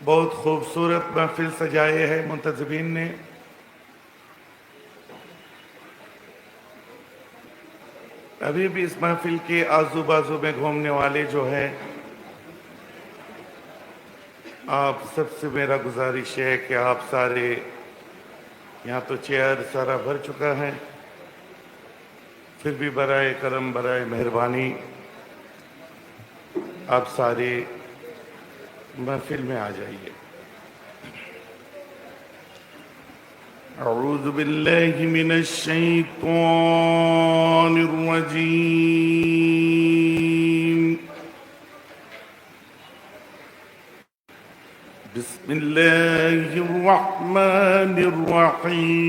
بہت خوبصورت محفل سجائے ہے منتظمین نے. ابھی بھی اس محفل کے آزو بازو میں گھومنے والے جو ہیں، آپ سب سے میرا گزارش ہے کہ آپ سارے، یہاں تو چیئر سارا بھر چکا ہے، پھر بھی برائے کرم برائے مہربانی آپ سارے محفل میں آ جائیے. اعوذ باللہ من الشیطان الرجیم. بسم اللہ الرحمن الرحیم.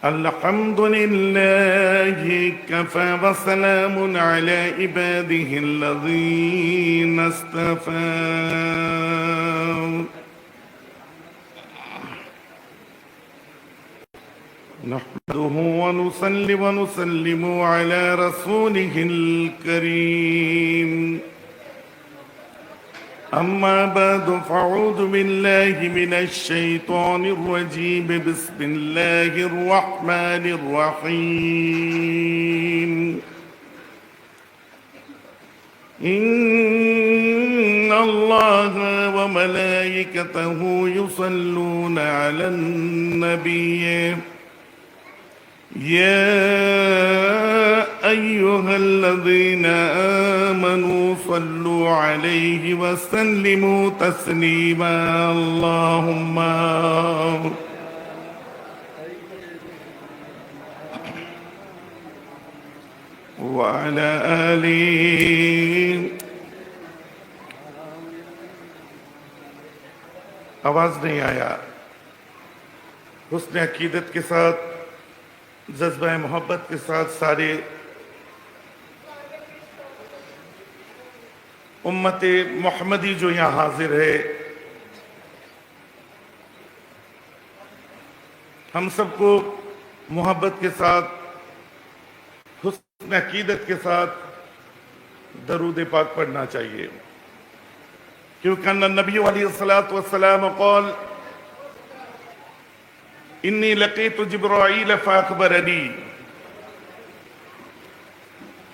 الحمد للہ کفی وسلام علی عباده الذین اصطفی. نحمده ونصلي ونسلم على رسوله الكريم. أما بعد فأعوذ بالله من الشيطان الرجيم. بسم الله الرحمن الرحيم. إن الله وملائكته يصلون على النبي يا أيها الذين آمنوا صلوا عليه وسلموا تسليما. اللهم وعلى آله. آواز نہیں آیا. حسن عقیدت کے ساتھ، جذبہ محبت کے ساتھ سارے امت محمدی جو یہاں حاضر ہے، ہم سب کو محبت کے ساتھ، حسن عقیدت کے ساتھ درود پاک پڑھنا چاہیے، کیونکہ نبی علیہ الصلوۃ والسلام قال انی لقیت جبرائیل فاخبرنی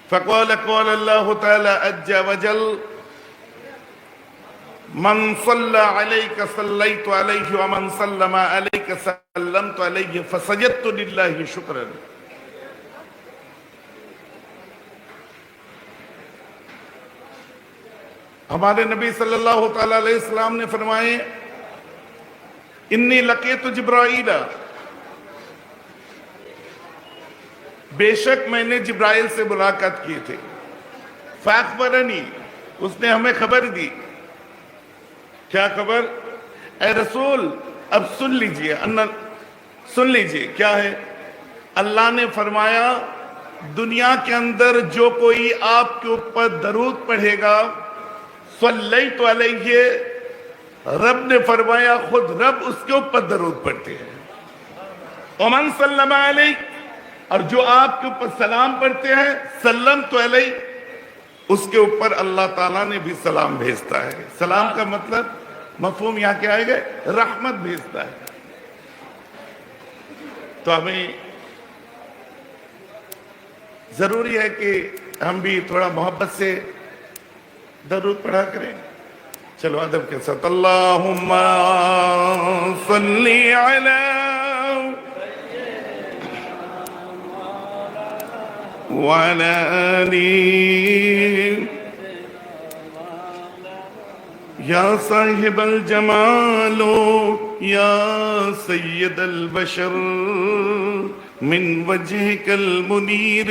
فقال قال اللہ تعالی عز وجل من صلی علیک صلیت علیہ ومن سلم علیک سلمت علیہ فسجدت للہ شکرا. ہمارے نبی صلی اللہ تعالی علیہ وسلم نے فرمائے انی لقیت جبرائیل، بے شک میں نے جبرائیل سے ملاقات کی تھی. فاخبرنی، اس نے ہمیں خبر دی. کیا خبر؟ اے رسول اب سن لیجئے کیا ہے. اللہ نے فرمایا دنیا کے اندر جو کوئی آپ کے اوپر درود پڑھے گا صلیت علیہ، رب نے فرمایا خود رب اس کے اوپر درود پڑھتے ہیں. ومن سلم علیہ، اور جو آپ کے اوپر سلام پڑھتے ہیں سلمت علیہ، اس کے اوپر اللہ تعالیٰ نے بھی سلام بھیجتا ہے. سلام کا مطلب مفہوم یہاں کیا آئے گا؟ رحمت بھیجتا ہے. تو ہمیں ضروری ہے کہ ہم بھی تھوڑا محبت سے درود پڑھا کریں. چلو ادب کے ساتھ اللہم صلی علی وعلی آلہ یا صاحب الجمال یا سید البشر من وجهك المنیر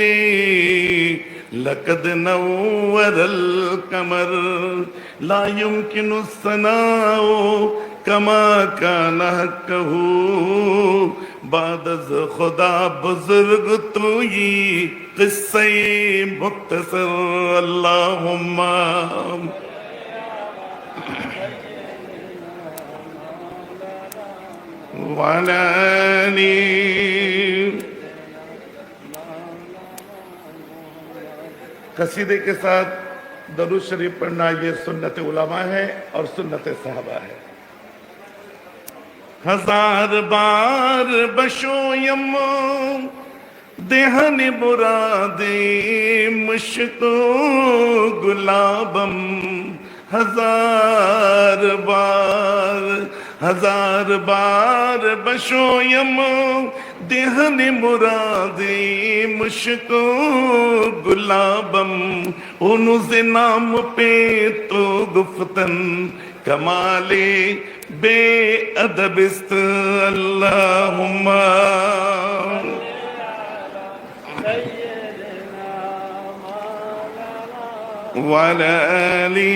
لقد نور القمر لا يمكن الثناء كما كان حقه بعد از خدا بزرگ توئی قصہ مختصر. اللہم وعلى آله قصیدے کے ساتھ درود شریف پڑھنا یہ سنت علماء ہے اور سنت صحابہ ہے. ہزار بار بشویم دہن مرادی مشک گلابم ہزار بار بشویم دہن مرادی مشک گلابم انوز نام پہ تو گفتن کمال بے ادب است اللہم وعلی آلہ.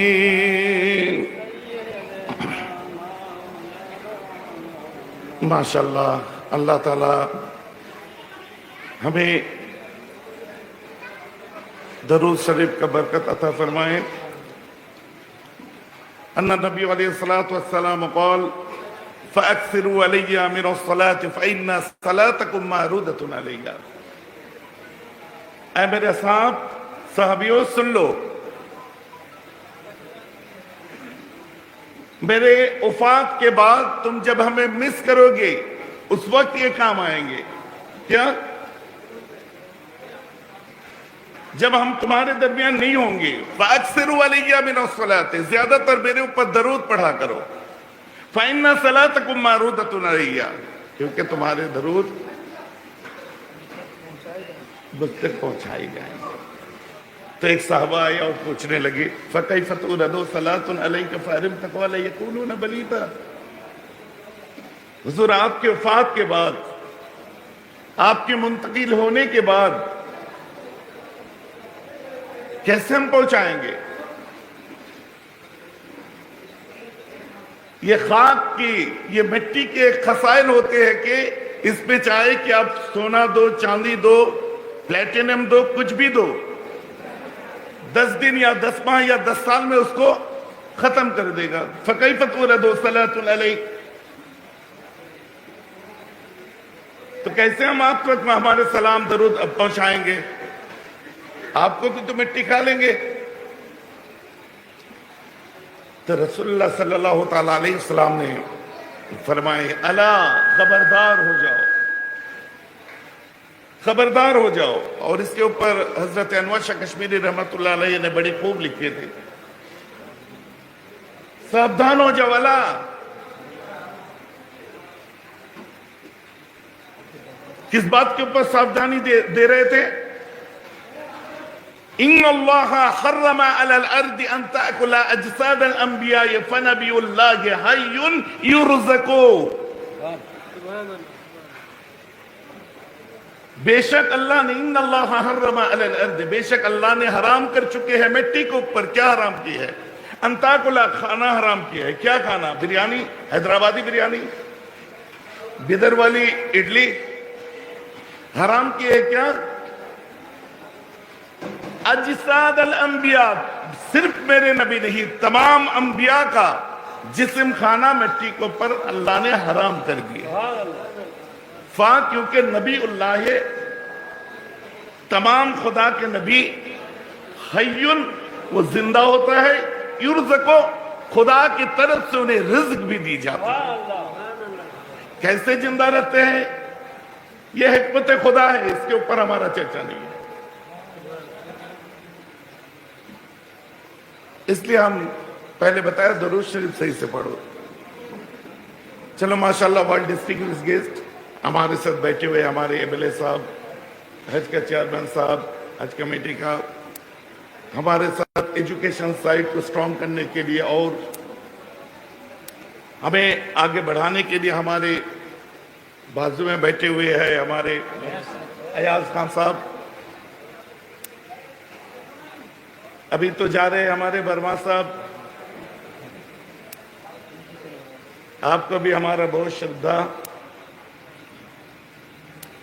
ماشاءاللہ اللہ تعالی ہمیں درود شریف کا برکت عطا فرمائے. ان نبی علیہ الصلوۃ والسلام قال فاکثروا علی من الصلاۃ فان صلاتکم معروضۃ علی. اے میرے صحابیوں سن لو، میرے وفات کے بعد تم جب ہمیں مس کرو گے اس وقت یہ کام آئیں گے. کیا؟ جب ہم تمہارے درمیان نہیں ہوں گے. فَأَكْثِرُوا عَلَيَّ مِنَ الصَّلَاةِ، زیادہ تر میرے اوپر درود پڑھا کرو. فَإِنَّ صَلَاتَكُمْ مَعْرُودَةٌ عَلَيَّ، کیونکہ تمہارے درود مجھ تک پہنچائی جائیں گے. تو ایک صحابہ آیا اور پوچھنے لگے فَكَيْفَ تُرَدُ صَلَاةٌ عَلَيْكَ فَأَرِمْتَ قَالَ يَكُونُونَ بَلِيتًا. حضور آپ کے وفات کے بعد، آپ کے منتقل ہونے کے بعد کیسے ہم پہنچائیں گے؟ یہ خاک کی، یہ مٹی کے خسائل ہوتے ہیں کہ اس پہ چاہے کہ آپ سونا دو، چاندی دو، پلیٹینم دو، کچھ بھی دو، 10 دن یا 10 ماہ یا 10 سال میں اس کو ختم کر دے گا. فَكَيْفَ تُرَدُ صَلَاةٌ عَلَيْكَ، تو کیسے ہم آپ تک ہمارے سلام درود اب پہنچائیں گے؟ آپ کو تو مٹی کھا لیں گے. تو رسول اللہ صلی اللہ تعالیٰ علیہ وسلم نے فرمائے الا خبردار ہو جاؤ، خبردار ہو جاؤ. اور اس کے اوپر حضرت انور شاہ کشمیری رحمت اللہ علیہ نے بڑی خوب لکھے تھے، ساودھان ہو جاؤ. الا، کس بات کے اوپر ساودھانی دے رہے تھے؟ ان اللہ حرم علی الارض ان تاکل اجساد الانبیاء فنبی اللہ حی یرزق. بے شک اللہ نے، ان اللہ حرم علی الارض، بے شک اللہ نے حرام کر چکے ہیں مٹی کے اوپر. کیا حرام کی ہے؟ ان تاکل، کھانا حرام کیا ہے. کیا کھانا؟ بریانی، حیدرآبادی بریانی، بیدر والی اڈلی حرام کی ہے. کیا؟ اجساد الانبیاء، صرف میرے نبی نہیں، تمام انبیاء کا جسم کھانا مٹی کے اوپر اللہ نے حرام کر دیا. کیونکہ نبی اللہ ہے، تمام خدا کے نبی، حیٌ، وہ زندہ ہوتا ہے، یرزقو، خدا کی طرف سے انہیں رزق بھی دی جاتا ہے. کیسے زندہ رہتے ہیں؟ یہ حکمت خدا ہے، اس کے اوپر ہمارا چرچا نہیں ہے. اس لیے ہم پہلے بتایا درود شریف صحیح سے پڑھو. چلو ماشاءاللہ ورلڈ ڈسٹرکٹ گیسٹ ہمارے ساتھ بیٹھے ہوئے، ہمارے ایم ایل اے صاحب، حج کا چیئرمین صاحب، حج کمیٹی کا، ہمارے ساتھ ایجوکیشن سائٹ کو سٹرونگ کرنے کے لیے اور ہمیں آگے بڑھانے کے لیے ہمارے بازو میں بیٹھے ہوئے ہیں ہمارے ایاز خان صاحب. ابھی تو جا رہے ہیں ہمارے برما صاحب. آپ کو بھی ہمارا بہت شردھا،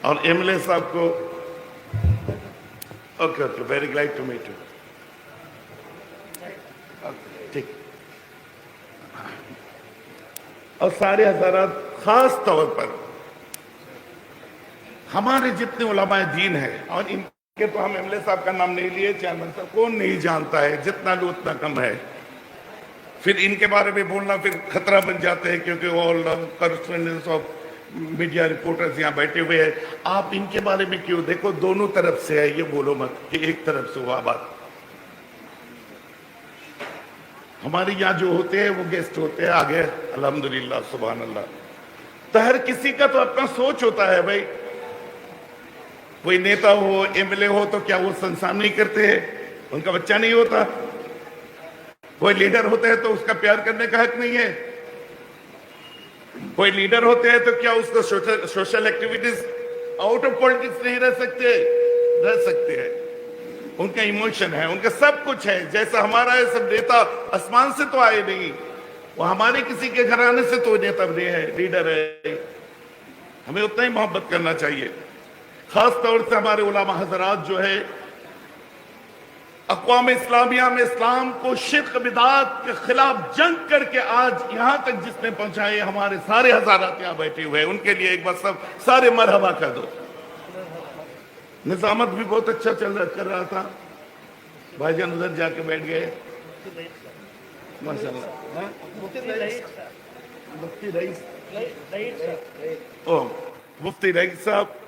اور ایم ایل اے صاحب کو okay very glad to meet you. ٹھیک. اور سارے حضرات، خاص طور پر ہمارے جتنے علماء دین ہیں اور ان کہ تو ہم ایم ایل اے صاحب کا نام نہیں لیے، چیئرمین صاحب کون نہیں جانتا ہے، جتنا لو اتنا کم ہے. پھر ان کے بارے میں بولنا پھر خطرہ بن جاتے ہیں، کیونکہ آل کرسپونڈنٹس آف میڈیا رپورٹرز یہاں بیٹھے ہوئے ہیں. آپ ان کے بارے میں کیوں؟ دیکھو دونوں طرف سے ہے، یہ بولو مت کہ ایک طرف سے ہوا بات. ہمارے یہاں جو ہوتے ہیں وہ گیسٹ ہوتے ہیں آگے، الحمدللہ سبحان اللہ. تو ہر کسی کا تو اپنا سوچ ہوتا ہے بھائی. کوئی نیتا ہو، ایم ایل اے ہو، تو کیا وہ سنسان نہیں کرتے ہیں؟ ان کا بچہ نہیں ہوتا؟ کوئی لیڈر ہوتا ہے تو اس کا پیار کرنے کا حق نہیں ہے؟ کوئی لیڈر ہوتے ہیں تو کیا اس کو social activities out of politics نہیں رہ سکتے؟ رہ سکتے ہیں. ان کا ایموشن ہے، ان کا سب کچھ ہے. جیسا ہمارا ہے، سب نیتا آسمان سے تو آئے نہیں، وہ ہمارے کسی کے گھرانے سے تو نیتا بنے ہیں، لیڈر ہے. ہمیں اتنا ہی محبت کرنا چاہیے. خاص طور سے ہمارے علماء حضرات جو ہے اقوام اسلامیہ میں اسلام کو شرک بدعات کے خلاف جنگ کر کے آج یہاں تک جس نے پہنچائے، ہمارے سارے حضرات یہاں بیٹھے ہوئے ہیں، ان کے لیے ایک بار سب سارے مرحبا کر دو. نظامت بھی بہت اچھا کر رہا تھا. بھائی جان ادھر جا کے بیٹھ گئے ماشاءاللہ. مفتی رئیس صاحب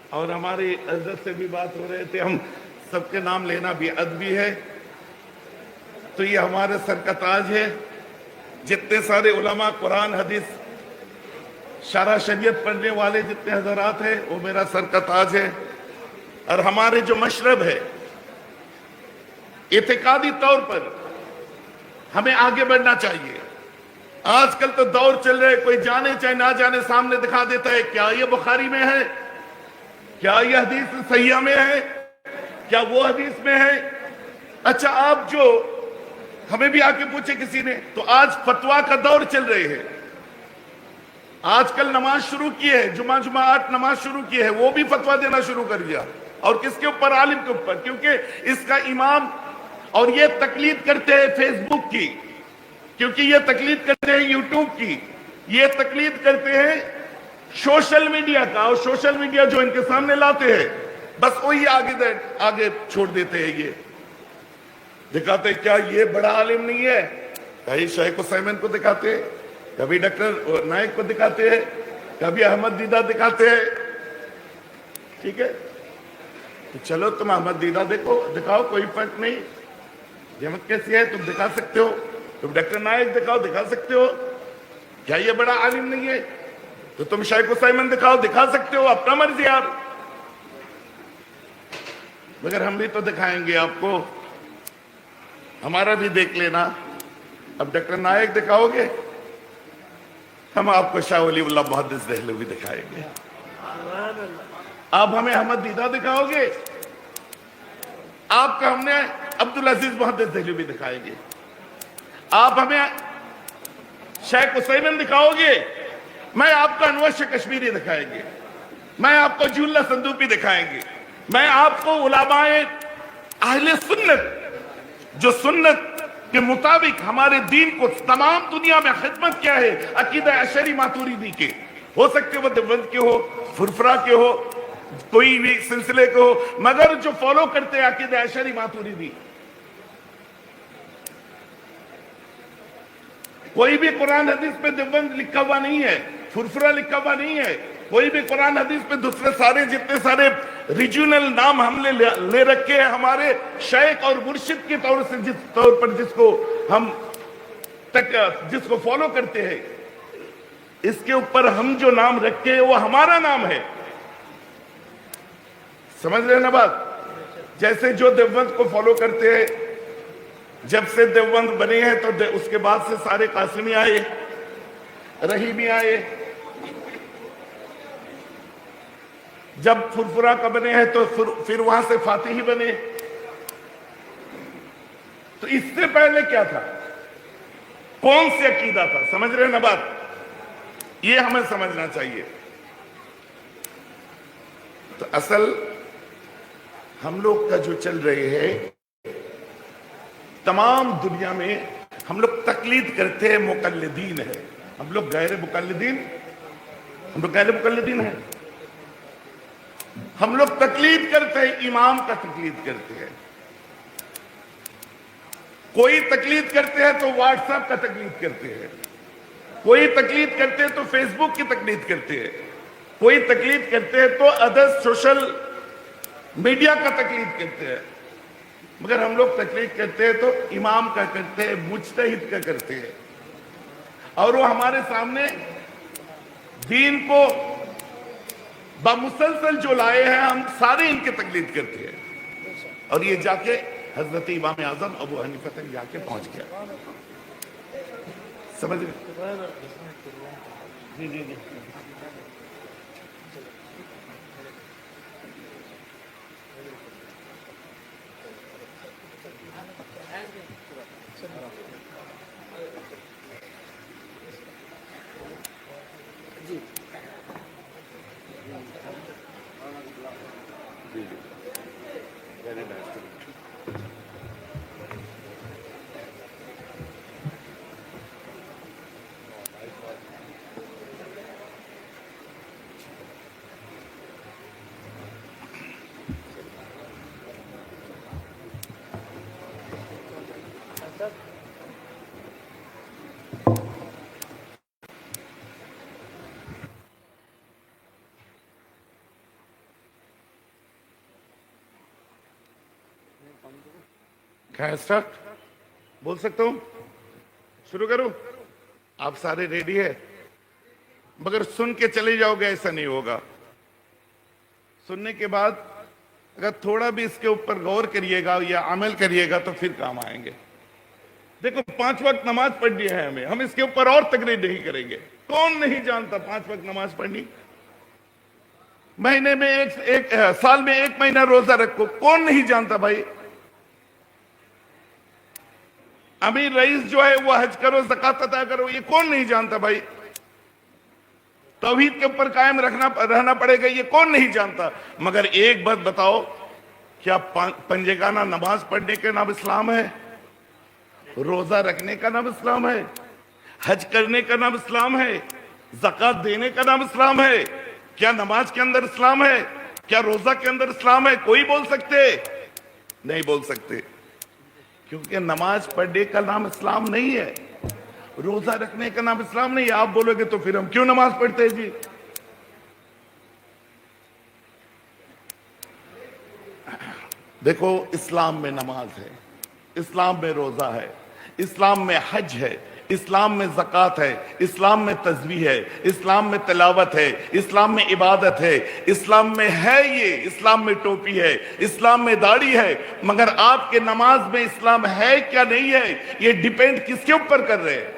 اور ہماری عزت سے بھی بات ہو رہے تھے. ہم سب کے نام لینا بھی ادبی ہے. تو یہ ہمارے سر کا تاج ہے. جتنے سارے علماء قرآن حدیث شرع شریعت پڑھنے والے جتنے حضرات ہیں، وہ میرا سر کا تاج ہے. اور ہمارے جو مشرب ہے، اعتقادی طور پر ہمیں آگے بڑھنا چاہیے. آج کل تو دور چل رہے، کوئی جانے چاہے نہ جانے سامنے دکھا دیتا ہے کیا یہ بخاری میں ہے، کیا یہ حدیث صحیحہ میں ہے، کیا وہ حدیث میں ہے. اچھا آپ جو ہمیں بھی آ کے پوچھے کسی نے، تو آج فتویٰ کا دور چل رہے ہیں. آج کل نماز شروع کی ہے، جمعہ نماز شروع کی ہے، وہ بھی فتویٰ دینا شروع کر دیا. اور کس کے اوپر؟ عالم کے اوپر. کیونکہ اس کا امام، اور یہ تقلید کرتے ہیں فیس بک کی، کیونکہ یہ تقلید کرتے ہیں یوٹیوب کی، یہ تقلید کرتے ہیں سوشل میڈیا کا. اور سوشل میڈیا جو ان کے سامنے لاتے ہیں، بس وہی آگے چھوڑ دیتے ہیں. یہ دکھاتے ہیں کیا یہ بڑا عالم نہیں ہے؟ کہیں شیخ حسین کو دکھاتے ہیں، کبھی ڈاکٹر نائک کو دکھاتے ہیں، کبھی احمد دیدہ دکھاتے ہیں. ٹھیک ہے، تو چلو تم احمد دیدہ دکھاؤ، کوئی فرق نہیں. جہمت کیسی ہے تم دکھا سکتے ہو. تم ڈاکٹر نائک دکھاؤ، دکھا سکتے ہو. کیا یہ بڑا عالم نہیں ہے؟ تو تم شیخ حسین دکھاؤ، دکھا سکتے ہو. اپنا مرضی یار. مگر ہم بھی تو دکھائیں گے آپ کو. ہمارا بھی دیکھ لینا. اب ڈاکٹر نائک دکھاؤ گے، ہم آپ کو شاہ ولی اللہ محدث دہلوی دکھائیں گے. آپ ہمیں احمد دیدہ دکھاؤ گے، آپ کا ہم نے عبدالعزیز محدث دہلوی دکھائیں گے. آپ ہمیں شیخ حسین دکھاؤ گے، میں آپ کو انور شاہ کشمیری دکھائیں گے، میں آپ کو جولہ صندوقی دکھائیں گے، میں آپ کو علماء اہل سنت جو سنت کے مطابق ہمارے دین کو تمام دنیا میں خدمت کیا ہے، عقیدہ اشعری ماتوریدی کے، ہو سکتے وہ دیوبند کے ہو، فرفرا کے ہو، کوئی بھی سلسلے کے ہو، مگر جو فالو کرتے ہیں عقیدہ اشعری ماتوریدی. کوئی بھی قرآن حدیث پہ دیوبند لکھا ہوا نہیں ہے، فرفرا لکھا ہوا نہیں ہے. کوئی بھی قرآن حدیث پہ دوسرے سارے جتنے سارے ریجنل نام ہم نے لے رکھے ہیں ہمارے شیخ اور مرشد کے طور سے، جس طور پر جس کو فالو کرتے ہیں، اس کے اوپر ہم جو نام رکھے ہیں وہ ہمارا نام ہے. سمجھ رہے نا بات؟ جیسے جو دیوبند کو فالو کرتے ہیں، جب سے دیوبند بنے ہیں تو اس کے بعد سے سارے قاسمی آئے، رحیمی آئے. جب فرفرا کا بنے ہیں تو پھر وہاں سے فاتحی بنے. تو اس سے پہلے کیا تھا؟ کون سے عقیدہ تھا؟ سمجھ رہے نا بات؟ یہ ہمیں سمجھنا چاہیے. تو اصل ہم لوگ کا جو چل رہے ہیں، تمام دنیا میں ہم لوگ تقلید کرتے ہیں، مقلدین ہیں. ہم لوگ غیر مقلدین ہیں. ہم لوگ تقلید کرتے ہیں، امام کا تقلید کرتے ہیں. کوئی تقلید کرتے ہیں تو واٹس ایپ کا تقلید کرتے ہیں، کوئی تقلید کرتے ہیں تو فیس بک کی تقلید کرتے ہیں، کوئی تقلید کرتے ہیں تو ادر سوشل میڈیا کا تقلید کرتے ہیں. مگر ہم لوگ تقلید کرتے ہیں تو امام کا کرتے ہیں، مجتہد کا کرتے ہیں، اور وہ ہمارے سامنے دین کو بمسلسل جو لائے ہیں ہم سارے ان کے تقلید کرتے ہیں. اور یہ جا کے حضرت امام اعظم ابو حنیفہ تک جا کے پہنچ گیا. سمجھ رہے؟ جی جی جی. کیا اسٹارٹ بول سکتا ہوں؟ شروع کروں؟ آپ سارے ریڈی ہے؟ مگر سن کے چلے جاؤ گے ایسا نہیں ہوگا. سننے کے بعد اگر تھوڑا بھی اس کے اوپر غور کریے گا یا عمل کریے گا تو پھر کام آئیں گے. دیکھو 5 وقت نماز پڑھنی ہے ہم اس کے اوپر اور تقریر نہیں کریں گے. کون نہیں جانتا 5 وقت نماز پڑھنی؟ مہینے میں سال میں 1 مہینہ روزہ رکھو، کون نہیں جانتا بھائی؟ امیر رئیس جو ہے وہ حج کرو، زکوٰۃ ادا کرو، یہ کون نہیں جانتا بھائی؟ توحید کے اوپر قائم رہنا پڑے گا، یہ کون نہیں جانتا؟ مگر ایک بات بتاؤ، کیا پنجگانہ نماز پڑھنے کا نام اسلام ہے؟ روزہ رکھنے کا نام اسلام ہے؟ حج کرنے کا نام اسلام ہے؟ زکوٰۃ دینے کا نام اسلام ہے؟ کیا نماز کے اندر اسلام ہے؟ کیا روزہ کے اندر اسلام ہے؟ کوئی بول سکتے؟ نہیں بول سکتے، کیونکہ نماز پڑھنے کا نام اسلام نہیں ہے، روزہ رکھنے کا نام اسلام نہیں ہے. آپ بولو گے تو پھر ہم کیوں نماز پڑھتے ہیں جی؟ دیکھو اسلام میں نماز ہے، اسلام میں روزہ ہے، اسلام میں حج ہے، اسلام میں زکوٰۃ ہے، اسلام میں تسبیح ہے، اسلام میں تلاوت ہے، اسلام میں عبادت ہے، اسلام میں ہے، یہ اسلام میں ٹوپی ہے، اسلام میں داڑھی ہے. مگر آپ کے نماز میں اسلام ہے کیا نہیں ہے، یہ ڈیپینڈ کس کے اوپر کر رہے ہیں؟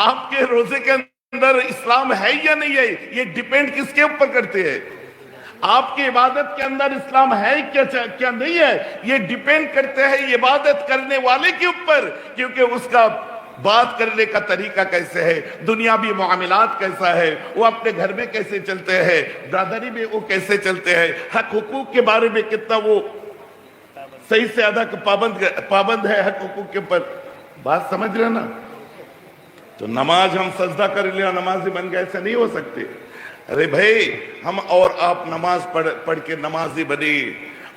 آپ کے روزے کے اندر اسلام ہے یا نہیں ہے، یہ ڈیپینڈ کس کے اوپر کرتے ہیں؟ آپ کی عبادت کے اندر اسلام ہے کیا نہیں ہے، یہ ڈیپینڈ کرتے ہیں عبادت کرنے والے کے اوپر، کیونکہ اس کا بات کرنے کا طریقہ کیسے ہے، دنیاوی معاملات کیسا ہے، وہ اپنے گھر میں کیسے چلتے ہیں، برادری میں وہ کیسے چلتے ہیں، حق حقوق کے بارے میں کتنا وہ صحیح سے ادا پابند ہے حق حقوق کے اوپر. بات سمجھ رہے نا؟ تو نماز ہم سجدہ کر لیا نمازی بن گئے، ایسا نہیں ہو سکتے. ارے بھائی ہم اور آپ نماز پڑھ کے نمازی بنے،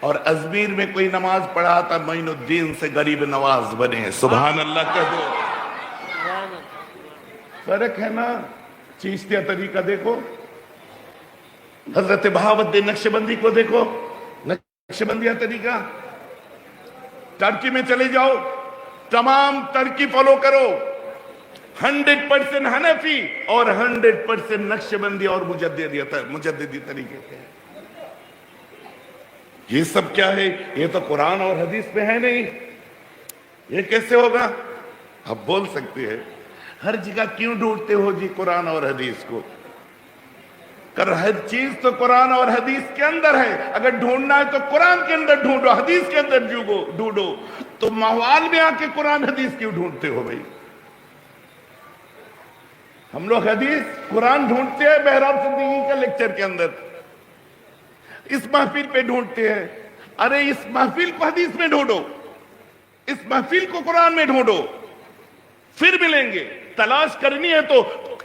اور ازمیر میں کوئی نماز پڑھا تھا معین الدین سے غریب نواز بنے. سبحان اللہ کہہ دو. فرق ہے نا. چیشتیہ طریقہ دیکھو، حضرت بہاؤالدین نقشبندی کو دیکھو، نقشبندیہ طریقہ. ترکی میں چلے جاؤ، تمام ترکی فالو کرو، 100% حنفی اور 100% نقشبندی اور مجددی طریقے کے. یہ سب کیا ہے؟ یہ تو قرآن اور حدیث میں ہے نہیں. یہ کیسے ہوگا؟ آپ بول سکتے ہیں ہر جگہ کیوں ڈھونڈتے ہو جی قرآن اور حدیث کو؟ ہر چیز تو قرآن اور حدیث کے اندر ہے. اگر ڈھونڈنا ہے تو قرآن کے اندر ڈھونڈو، حدیث کے اندر ڈھونڈو. تو موال میں آ کے قرآن حدیث کیوں ڈھونڈتے ہو بھائی؟ ہم لوگ حدیث قرآن ڈھونڈتے ہیں بہرام صدیقی کا لیکچر کے اندر، اس محفل پہ ڈھونڈتے ہیں. ارے اس محفل کو حدیث میں ڈھونڈو، اس محفل کو قرآن میں ڈھونڈو، پھر ملیں گے. تلاش کرنی ہے تو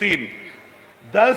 3, 10,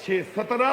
6, 17,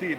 3,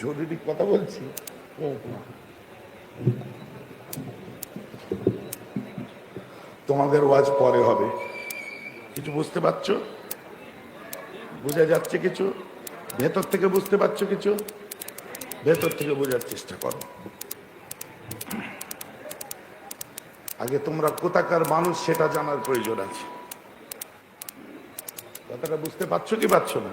জরুরি কথা বলছি। তোমাদের ওয়াজ পরে হবে, কিছু বুঝতে পারছো? বোঝা যাচ্ছে কিছু? ভেতর থেকে বুঝতে পারছো কিছু? ভেতর থেকে বোঝার চেষ্টা করো। আগে তোমরা কোথাকার মানুষ সেটা জানার প্রয়োজন আছে। কথাটা বুঝতে পারছো কি পারছো না?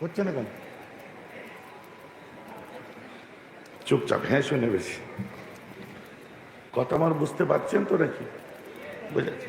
হচ্ছে না কেন? চুপচাপ হ্যাঁ শুনে বেশি কথা আমার বুঝতে পারছেন তো নাকি? বুঝেছি।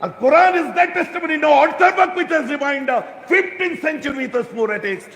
Quran is that testimony. No, Orthodox with us reminder, 15th century with us more text.